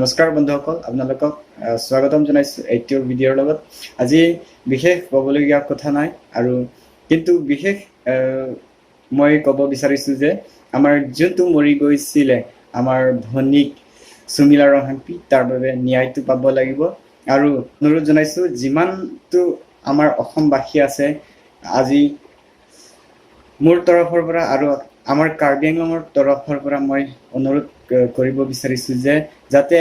নমস্কাৰ বন্ধুসকল, আপোনালোকক স্বাগতম জনাইছোঁ এইটো ভিডিঅ'ৰ লগত। আজি বিশেষ ক'বলগীয়া কথা নাই, আৰু কিন্তু বিশেষ মই ক'ব বিচাৰিছোঁ যে আমাৰ যোনটো মৰি গৈছিলে আমাৰ ভনীক সুমিলা ৰহাংপি, তাৰ বাবে ন্যায়টো পাব লাগিব। আৰু অনুৰোধ জনাইছোঁ যিমানটো আমাৰ অসমবাসী আছে, আজি মোৰ তৰফৰ পৰা আৰু আমাৰ কাৰ্বি আংলঙৰ তৰফৰ পৰা মই অনুৰোধ কৰিব বিচাৰিছোঁ যে যাতে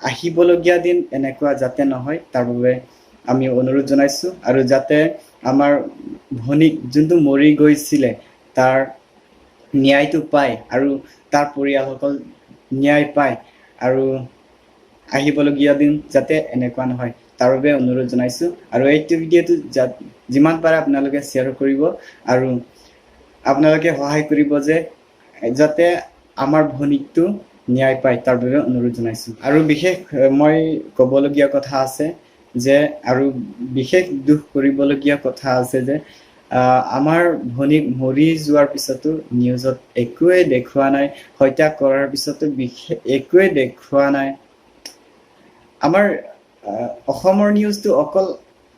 আহিবলগীয়া দিন এনেকুৱা যাতে নহয়, তাৰ বাবে আমি অনুৰোধ জনাইছোঁ। আৰু যাতে আমাৰ ভনীক যোনটো মৰি গৈছিলে তাৰ ন্যায়টো পায় আৰু তাৰ পৰিয়ালসকল ন্যায় পায়, আৰু আহিবলগীয়া দিন যাতে এনেকুৱা নহয় তাৰ বাবে অনুৰোধ জনাইছোঁ। আৰু এইটো ভিডিঅ'টো যিমান পাৰে আপোনালোকে শ্বেয়াৰ কৰিব আৰু আপোনালোকে সহায় কৰিব যে যাতে আমাৰ ভনীকটো ন্যায় পায়, তাৰ বাবে অনুৰোধ জনাইছোঁ। আৰু বিশেষ মই ক'বলগীয়া কথা আছে যে, আৰু বিশেষ দুখ কৰিবলগীয়া কথা আছে যে আমাৰ ভনীক মৰি যোৱাৰ পিছতো নিউজত একোৱেই দেখুওৱা নাই, হত্যা কৰাৰ পিছতো একোৱেই দেখুওৱা নাই। আমাৰ অসমৰ নিউজটো অকল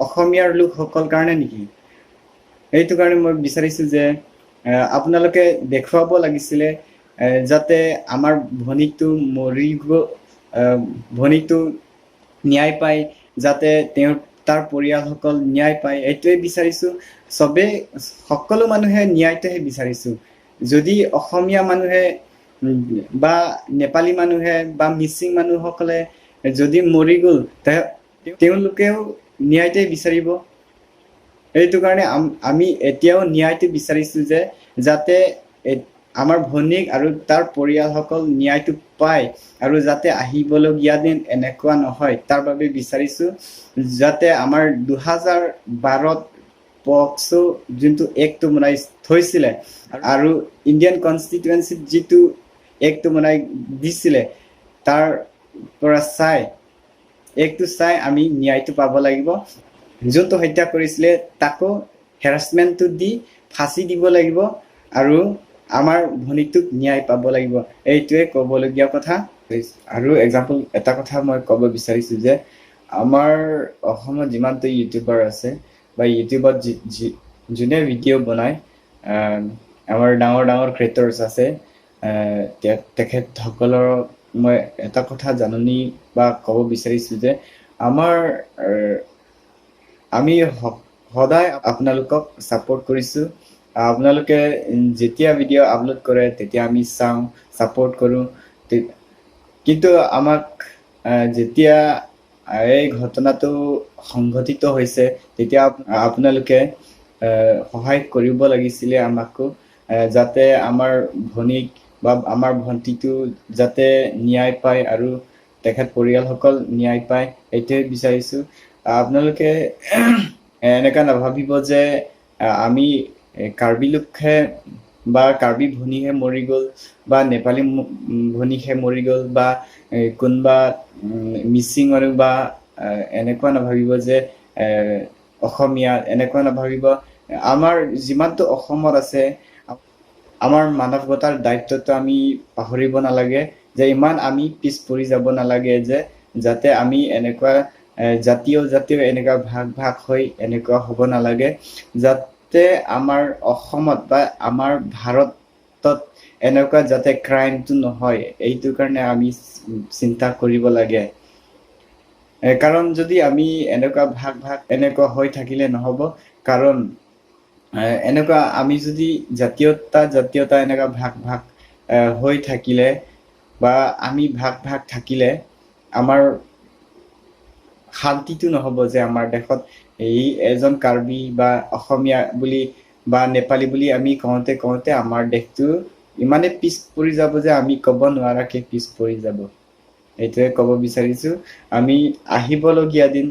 অসমীয়াৰ লোকসকল কাৰণে নেকি? সেইটো কাৰণে মই বিচাৰিছোঁ যে আপোনালোকে দেখুৱাব লাগিছিলে যাতে আমাৰ ভনীকটো ভনীকটো ন্যায় পায়, যাতে তাৰ পৰিয়ালসকল ন্যায় পায়, এইটোৱে বিচাৰিছোঁ। সকলো মানুহে ন্যায়টোহে বিচাৰিছোঁ। যদি অসমীয়া মানুহে বা নেপালী মানুহে বা মিচিং মানুহসকলে যদি মৰি গ'ল, তেওঁলোকেও ন্যায়টোৱে বিচাৰিব। এইটো কাৰণে আমি এতিয়াও ন্যায়টো বিচাৰিছোঁ যে যাতে আমাৰ ভনীক আৰু তাৰ পৰিয়ালসকল ন্যায়টো পায়, আৰু যাতে আহিবলগীয়া দিন এনেকুৱা নহয় তাৰ বাবে বিচাৰিছোঁ। যাতে আমাৰ 2012ত পক্সো যোনটো এক্টটো বনাই থৈছিলে আৰু ইণ্ডিয়ান কনষ্টিটুৱেঞ্চিত যিটো এক্টটো বনাই দিছিলে, তাৰ পৰা এক্টটো চাই আমি ন্যায়টো পাব লাগিব। যোনটো হত্যা কৰিছিলে তাকো হেৰাছমেণ্টটো দি ফাঁচি দিব লাগিব, আৰু আমাৰ ভনীকটোক ন্যায় পাব লাগিব। এইটোৱে ক'বলগীয়া কথা। আৰু এক্সাম্পল এটা কথা মই ক'ব বিচাৰিছোঁ যে আমাৰ অসমত যিমানটো ইউটিউবাৰ আছে বা ইউটিউবত যোনে ভিডিঅ' বনায়, আমাৰ ডাঙৰ ডাঙৰ ক্ৰিয়েটৰ্ছ আছে, তেখেতসকলৰ মই এটা কথা জাননী বা ক'ব বিচাৰিছোঁ যে আমি সদায় আপোনালোকক ছাপোৰ্ট কৰিছোঁ। আপোনালোকে যেতিয়া ভিডিঅ' আপলোড কৰে তেতিয়া আমি চাওঁ, ছাপোৰ্ট কৰোঁ। কিন্তু আমাক যেতিয়া এই ঘটনাটো সংঘটিত হৈছে তেতিয়া আপোনালোকে সহায় কৰিব লাগিছিলে আমাকো, যাতে আমাৰ ভনীক বা আমাৰ ভণ্টিটো যাতে ন্যায় পায় আৰু তেখেত পৰিয়ালসকল ন্যায় পায়, এইটোৱে বিচাৰিছোঁ। আপোনালোকে এনেকুৱা নাভাবিব যে আমি কাৰ্বি লোকহে বা কাৰ্বি ভনীহে মৰি গ'ল, বা নেপালী ভনীহে মৰি গ'ল, বা কোনোবা মিচিং মানুহ বা এনেকুৱা নাভাবিব যে অসমীয়া, এনেকুৱা নাভাবিব। আমাৰ যিমানটো অসমত আছে, আমাৰ মানৱতাৰ দায়িত্বটো আমি পাহৰিব নালাগে, যে ইমান আমি পিছ পৰি যাব নালাগে, যে যাতে আমি এনেকুৱা জাতীয় এনেকুৱা ভাগ হৈ এনেকুৱা হ'ব নালাগে, যাতে আমাৰ অসমত বা আমাৰ ভাৰতত এনেকুৱা যাতে ক্ৰাইমটো নহয়, এইটো কাৰণে আমি চিন্তা কৰিব লাগে। কাৰণ যদি আমি এনেকুৱা ভাগ এনেকুৱা হৈ থাকিলে নহ'ব। কাৰণ এনেকুৱা আমি যদি জাতীয়তা এনেকুৱা ভাগ হৈ থাকিলে বা আমি ভাগ থাকিলে আমাৰ শান্তিটো নহ'ব, যে আমাৰ দেশত এই এজন কাৰ্বি বা অসমীয়া বুলি বা নেপালী বুলি আমি কওঁতে আমাৰ দেশটো ইমানে পিছ পৰি যাব যে আমি ক'ব নোৱাৰাকে পিছ পৰি যাব। এইটোৱে ক'ব বিচাৰিছোঁ। আমি আহিবলগীয়া দিন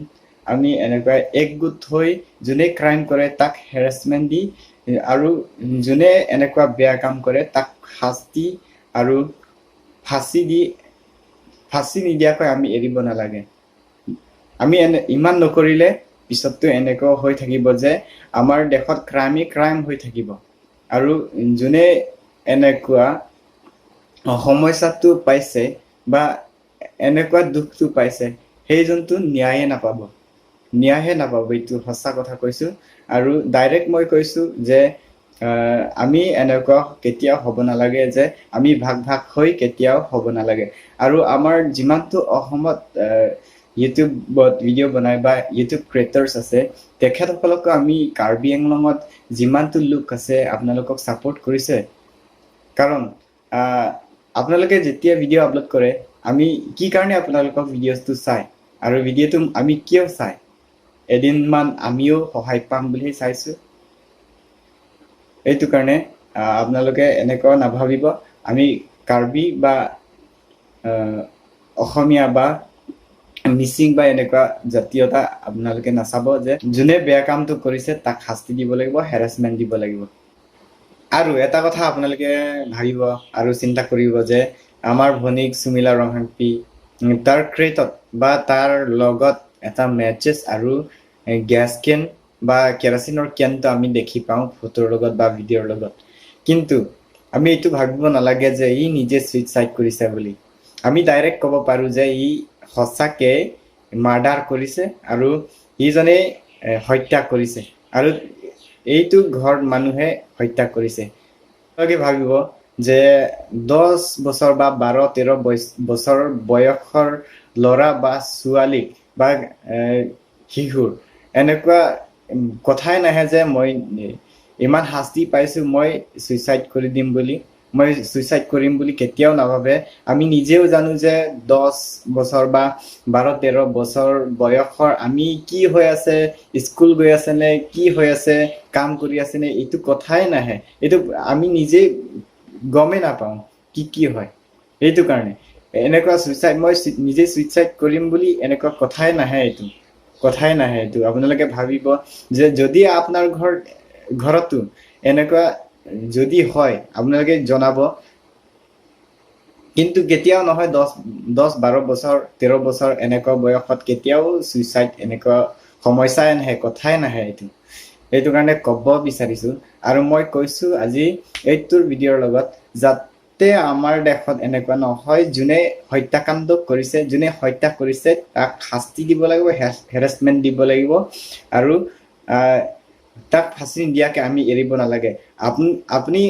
আমি এনেকুৱা একগোট হৈ যোনে ক্ৰাইম কৰে তাক হেৰাছমেণ্ট দি, আৰু যোনে এনেকুৱা বেয়া কাম কৰে তাক শাস্তি আৰু ফাঁচি নিদিয়াকৈ আমি এৰিব নালাগে। আমি ইমান নকৰিলে পিছততো এনেকুৱা হৈ থাকিব যে আমাৰ দেশত ক্ৰাইম হৈ থাকিব, আৰু যোনে এনেকুৱা সমস্যাটো পাইছে বা এনেকুৱা দুখটো পাইছে সেইজনটো ন্যায়ে নাপাব এইটো সঁচা কথা কৈছো আৰু ডাইৰেক্ট মই কৈছো যে আমি এনেকুৱা কেতিয়াও হ'ব নালাগে যে আমি ভাগ হৈ কেতিয়াও হ'ব নালাগে আৰু আমাৰ যিমানটো অসমত ইউটিউবত ভিডিঅ' বনাই বা ইউটিউব ক্ৰিয়েটৰ্ছ আছে তেখেতসকলক আমি কাৰ্বি আংলঙত যিমানটো লোক আছে আপোনালোকক ছাপোৰ্ট কৰিছে কাৰণ আপোনালোকে যেতিয়া ভিডিঅ' আপলোড কৰে আমি কি কাৰণে আপোনালোকক ভিডিঅ'টো চাই আৰু ভিডিঅ'টো আমি কিয় চাই এদিনমান আমিও সহায় পাম বুলি চাইছো এইটো কাৰণে আপোনালোকে এনেকুৱা নাভাবিব আমি কাৰ্বি বা অসমীয়া বা মিচিং বা এনেকুৱা জাতীয়তা আপোনালোকে নাচাব যে যোনে বেয়া কামটো কৰিছে তাক শাস্তি দিব লাগিব হেৰাসমেন্ট দিব লাগিব আৰু এটা কথা আপোনালোকে ভাবিব আৰু চিন্তা কৰিব যে আমাৰ ভনীক সুমিলা ৰংহাংপি তাৰ ক্ৰেটত বা তাৰ লগত এটা মেচেছ আৰু গ্যাস কেন বা কেৰাচিনৰ কেনটো আমি দেখি পাওঁ ফটোৰ লগত বা ভিডিঅ'ৰ লগত কিন্তু আমি এইটো ভাবিব নালাগে যে ই নিজে সুইচাইড কৰিছে বুলি আমি ডাইৰেক্ট ক'ব পাৰো যে ই সঁচাকে মাৰ্ডাৰ কৰিছে আৰু ইজনে হত্যা কৰিছে আৰু এইটো ঘৰ মানুহে হত্যা কৰিছে আপোনালোকে ভাবিব যে 10 বছৰ বা 12-13 বছৰ বয়সৰ ল'ৰা বা ছোৱালী বা শিশুৰ এনেকুৱা কথাই নাহে যে মই ইমান শাস্তি পাইছো মই সুইচাইড কৰি দিম বুলি মই সুইচাইড কৰিম বুলি কেতিয়াও নাভাবে আমি নিজেও জানো যে 10 বছৰ বা 12-13 বছৰ বয়সৰ আমি কি হৈ আছে স্কুল গৈ আছে নে কি হৈ আছে কাম কৰি আছে নে এইটো কথাই নাহে এইটো আমি নিজে গমে নাপাওঁ কি হয় এইটো কাৰণে এনেকুৱা সুইচাইড মই নিজে সুইচাইড কৰিম বুলি এনেকুৱা কথাই নাহে এইটো আপোনালোকে ভাবিব যে যদি আপোনাৰ ঘৰতো এনেকুৱা যদি হয় আপোনালোকে জনাব কিন্তু কেতিয়াও নহয় 10-12 বছৰ 13 বছৰ এনেকুৱা বয়সত কেতিয়াও সুইচাইড এনেকুৱা সমস্যাই নাহে কথাই নাহে এইটো কাৰণে ক'ব বিচাৰিছো আৰু মই কৈছো আজি এইটোৰ ভিডিঅ'ৰ লগত যাতে আমাৰ দেশত এনেকুৱা নহয় যোনে হত্যাকাণ্ড কৰিছে যোনে হত্যা কৰিছে তাক শাস্তি দিব লাগিব হেৰাসমেন্ট দিব লাগিব আৰু তাক ফাঁচি নিদিয়াকে আমি এৰিব নালাগে আপুনি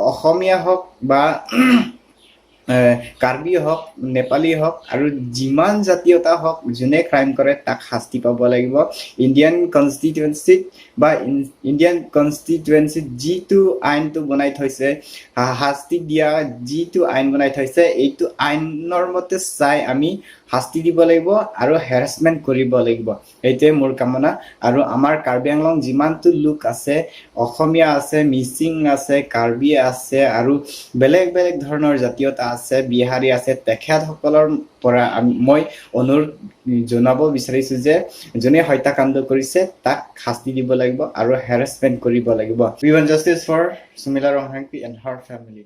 অসমীয়া হওক বা কাৰ্বি হওক নেপালী হওক আৰু যিমান জাতীয়তা হওক যোনে ক্ৰাইম কৰে তাক শাস্তি পাব লাগিব ইণ্ডিয়ান কনষ্টিটুৱেঞ্চিত যিটো আইনটো বনাই থৈছে শাস্তি দিয়া যিটো আইন বনাই থৈছে এইটো আইনৰ মতে চাই আমি শাস্তি দিব লাগিব আৰু হেৰাসমেন্ট কৰিব লাগিব এইটোৱে মোৰ কামনা আৰু আমাৰ কাৰ্বি আংলং যিমানটো লোক আছে অসমীয়া আছে মিচিং আছে কাৰ্বি আছে আৰু বেলেগ ধৰণৰ জাতীয়তা আছে বিহাৰী আছে তেখেতসকলৰ পৰা মই অনুৰোধ জনাব বিচাৰিছো যে যোনে হত্যাকাণ্ড কৰিছে তাক শাস্তি দিব লাগিব আৰু হেৰাসমেন্ট কৰিব লাগিব We want justice for Sumila Ronghankpi and her family.